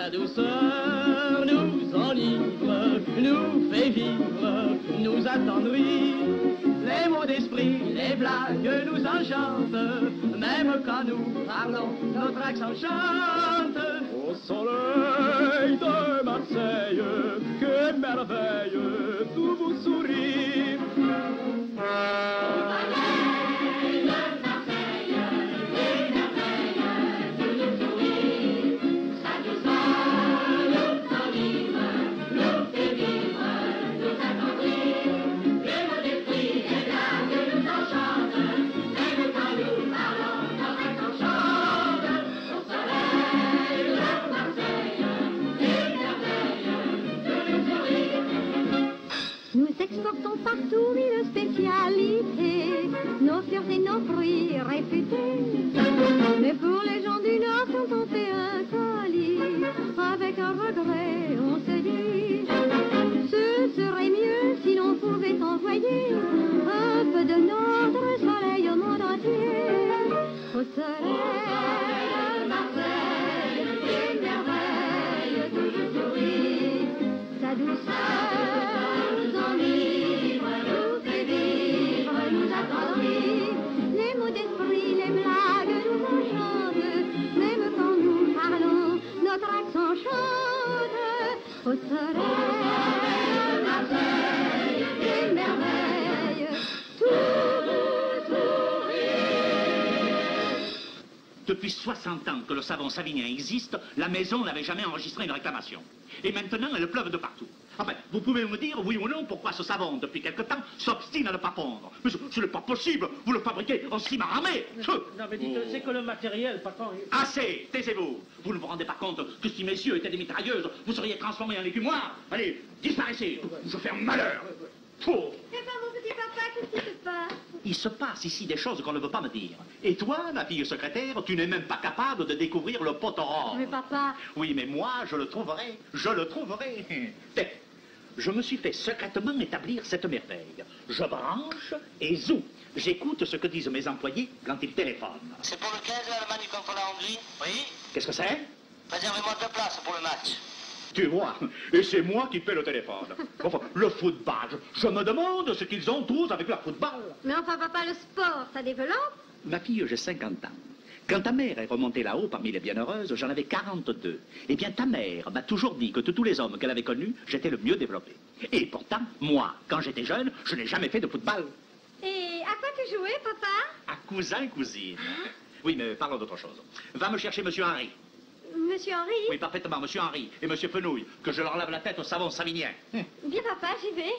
Sa douceur nous enivre, nous fait vivre, nous attendrit. Les mots d'esprit, les blagues nous enchantent, même quand nous parlons, notre accent chante. Au soleil de Marseille, que merveille, tout vous sourit. Exportons partout une spécialité, nos fleurs et nos fruits réputés. Mais pour les gens du Nord, quand on fait un colis, avec un regret, on se dit, ce serait mieux si l'on pouvait envoyer un peu de notre soleil au monde entier. Au soleil de Marseille, une merveille, toujours sourit, sa douceur. Les mots d'esprit, les blagues nous enchantent, même quand nous parlons, notre accent chante. Au soleil de Marseille, une merveille, tout nous sourit. Depuis 60 ans que le savon savinien existe, la maison n'avait jamais enregistré une réclamation. Et maintenant, elle pleuve de partout. Enfin, vous pouvez me dire, oui ou non, pourquoi ce savon, depuis quelque temps, s'obstine à ne pas pondre. Mais ce n'est pas possible, vous le fabriquez en ciment armé. Non, mais dites, c'est que le matériel, papa... Assez, taisez-vous. Vous ne vous rendez pas compte que si messieurs étaient des mitrailleuses, vous seriez transformés en écumoires. Allez, disparaissez, je fais un malheur. Eh ben, mon petit papa, qu'est-ce qui se passe? Il se passe ici des choses qu'on ne veut pas me dire. Et toi, ma fille secrétaire, tu n'es même pas capable de découvrir le pot aurore. Mais papa... Oui, mais moi, je le trouverai. Je le trouverai. Je me suis fait secrètement établir cette merveille. Je branche et zou. J'écoute ce que disent mes employés quand ils téléphonent. C'est pour le 15 l'Allemagne contre la Hongrie? Oui. Qu'est-ce que c'est? Réservez-moi 2 places pour le match. Tu vois, et c'est moi qui fais le téléphone. Enfin, le football, je me demande ce qu'ils ont tous avec leur football. Mais enfin, papa, le sport, ça développe? Ma fille, j'ai 50 ans. Quand ta mère est remontée là-haut parmi les bienheureuses, j'en avais 42. Eh bien, ta mère m'a toujours dit que de tous les hommes qu'elle avait connus, j'étais le mieux développé. Et pourtant, moi, quand j'étais jeune, je n'ai jamais fait de football. Et à quoi tu jouais, papa? À cousin-cousine. Oui, mais parlons d'autre chose. Va me chercher Monsieur Henry. Monsieur Henry? Oui, parfaitement, Monsieur Henry et Monsieur Fenouil, que je leur lave la tête au savon savinien. Bien, papa, j'y vais.